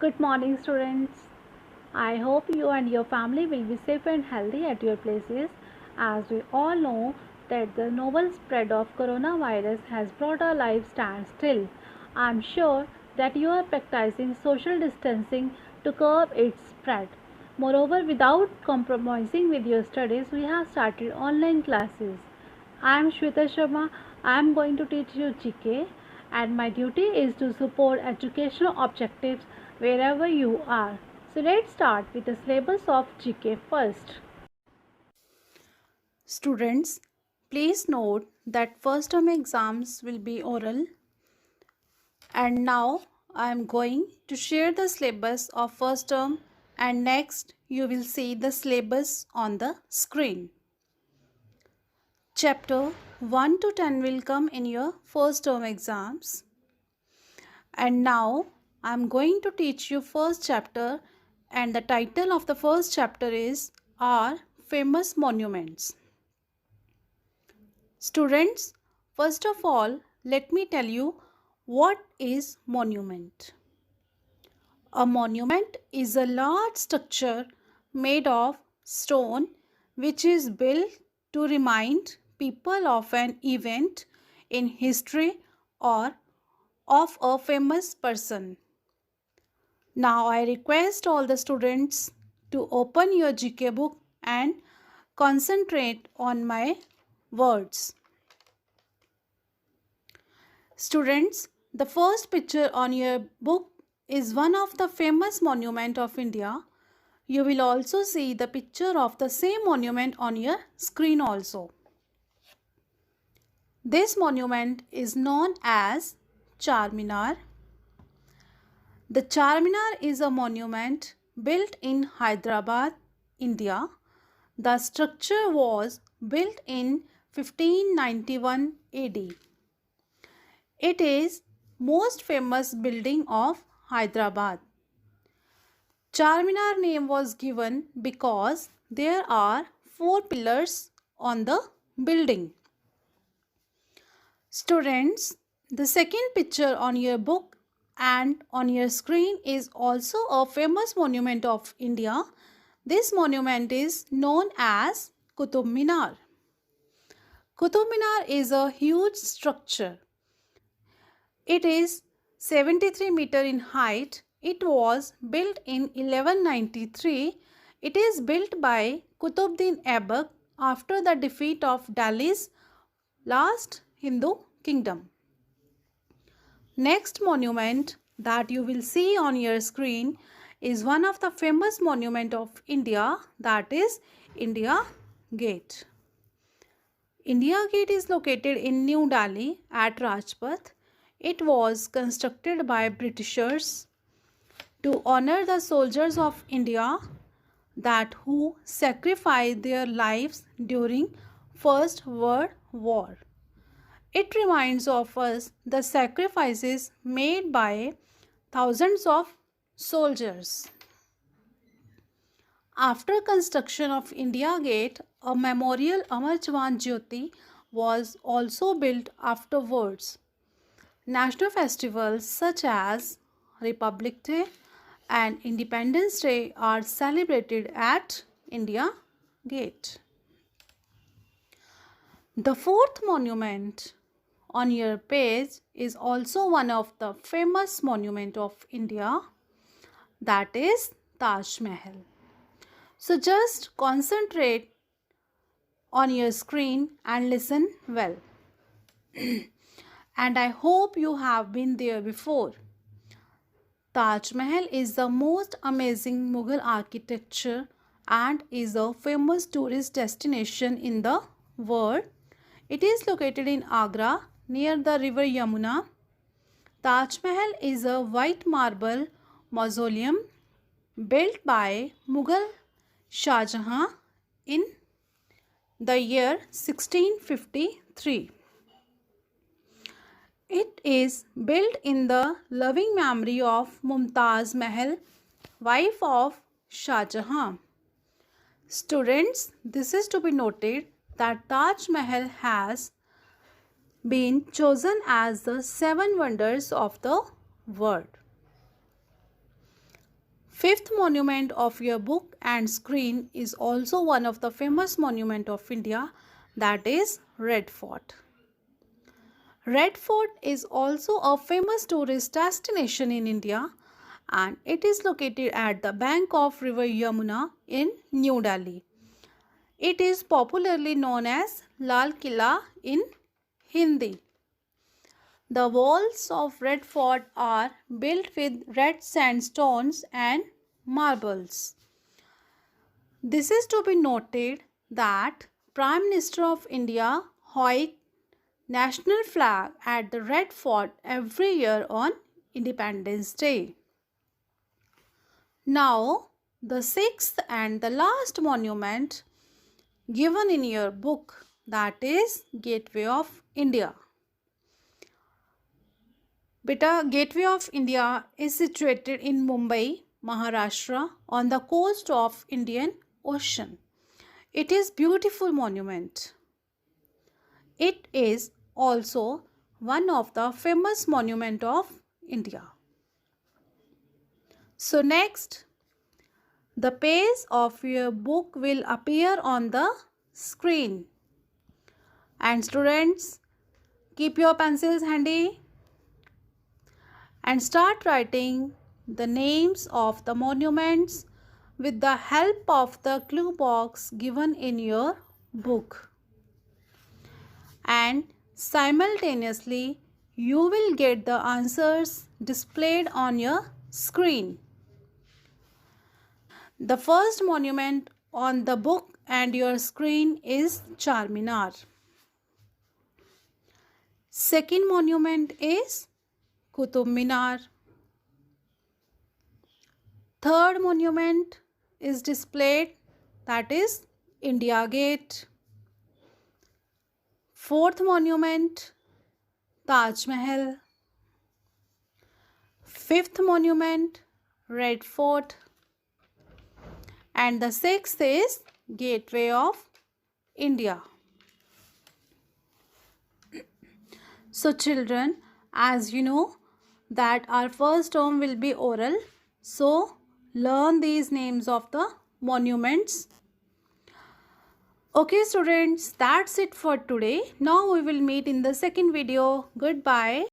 Good morning, students. I hope you and your family will be safe and healthy at your places. As we all know that the novel spread of coronavirus has brought our lives stand still. I am sure that you are practicing social distancing to curb its spread. Moreover, without compromising with your studies, we have started online classes. I am Shweta Sharma. I am going to teach you GK, and my duty is to support educational objectives wherever you are. So let's start with the syllabus of GK first. Students, please note that first term exams will be oral, and now I am going to share the syllabus of first term, and next you will see the syllabus on the screen. Chapter 1 to 10 will come in your first term exams, and now I am going to teach you first chapter, and the title of the first chapter is Our Famous Monuments. Students, first of all, let me tell you what is monument. A monument is a large structure made of stone which is built to remind people of an event in history or of a famous person. Now I request all the students to open your GK book and concentrate on my words. Students, the first picture on your book is one of the famous monument of India. You will also see the picture of the same monument on your screen also. This monument is known as Charminar. The Charminar is a monument built in Hyderabad, India. The structure was built in 1591 AD. It is most famous building of Hyderabad. Charminar name was given because there are 4 pillars on the building. Students, the second picture on your book and on your screen is also a famous monument of India. This monument is known as Qutub Minar. Qutub Minar is a huge structure. It is 73 meter in height. It was built in 1193. It is built by Qutbuddin Aibak after the defeat of Delhi's last Hindu kingdom. Next monument that you will see on your screen is one of the famous monument of India, that is India Gate. India Gate is located in New Delhi at Rajpath. It was constructed by Britishers to honor the soldiers of India that who sacrificed their lives during First World War. It reminds of us the sacrifices made by thousands of soldiers. After construction of India Gate, a memorial Amar Jawan Jyoti was also built afterwards. National festivals such as Republic Day and Independence Day are celebrated at India Gate. The fourth monument on your page is also one of the famous monument of India, that is Taj Mahal. So just concentrate on your screen and listen well. And I hope you have been there before. Taj Mahal is the most amazing Mughal architecture and is a famous tourist destination in the world. It is located in Agra near the river Yamuna. Taj Mahal is a white marble mausoleum built by Mughal Shah Jahan in the year 1653. It is built in the loving memory of Mumtaz Mahal, wife of Shah Jahan. Students, this is to be noted that Taj Mahal has been chosen as the 7 wonders of the world. Fifth monument of your book and screen is also one of the famous monument of India, that is Red Fort. Red Fort is also a famous tourist destination in India and it is located at the bank of river Yamuna in New Delhi. It is popularly known as Lal Killa in Hindi. The walls of Red Fort are built with red sandstones and marbles. This is to be noted that Prime Minister of India hoists national flag at the Red Fort every year on Independence Day. Now, the sixth and the last monument given in your book, that is Gateway of India. Beta, Gateway of India is situated in Mumbai, Maharashtra on the coast of Indian Ocean. It is beautiful monument. It is also one of the famous monument of India. So next, the page of your book will appear on the screen. And students, keep your pencils handy and start writing the names of the monuments with the help of the clue box given in your book. And simultaneously, you will get the answers displayed on your screen. The first monument on the book and your screen is Charminar. Second monument is Qutub Minar. Third monument is displayed, that is India Gate. Fourth monument, Taj Mahal. Fifth monument, Red Fort. And the sixth is Gateway of India. So children, as you know that our first term will be oral, so learn these names of the monuments. Okay students, that's it for today. Now we will meet in the second video. Goodbye.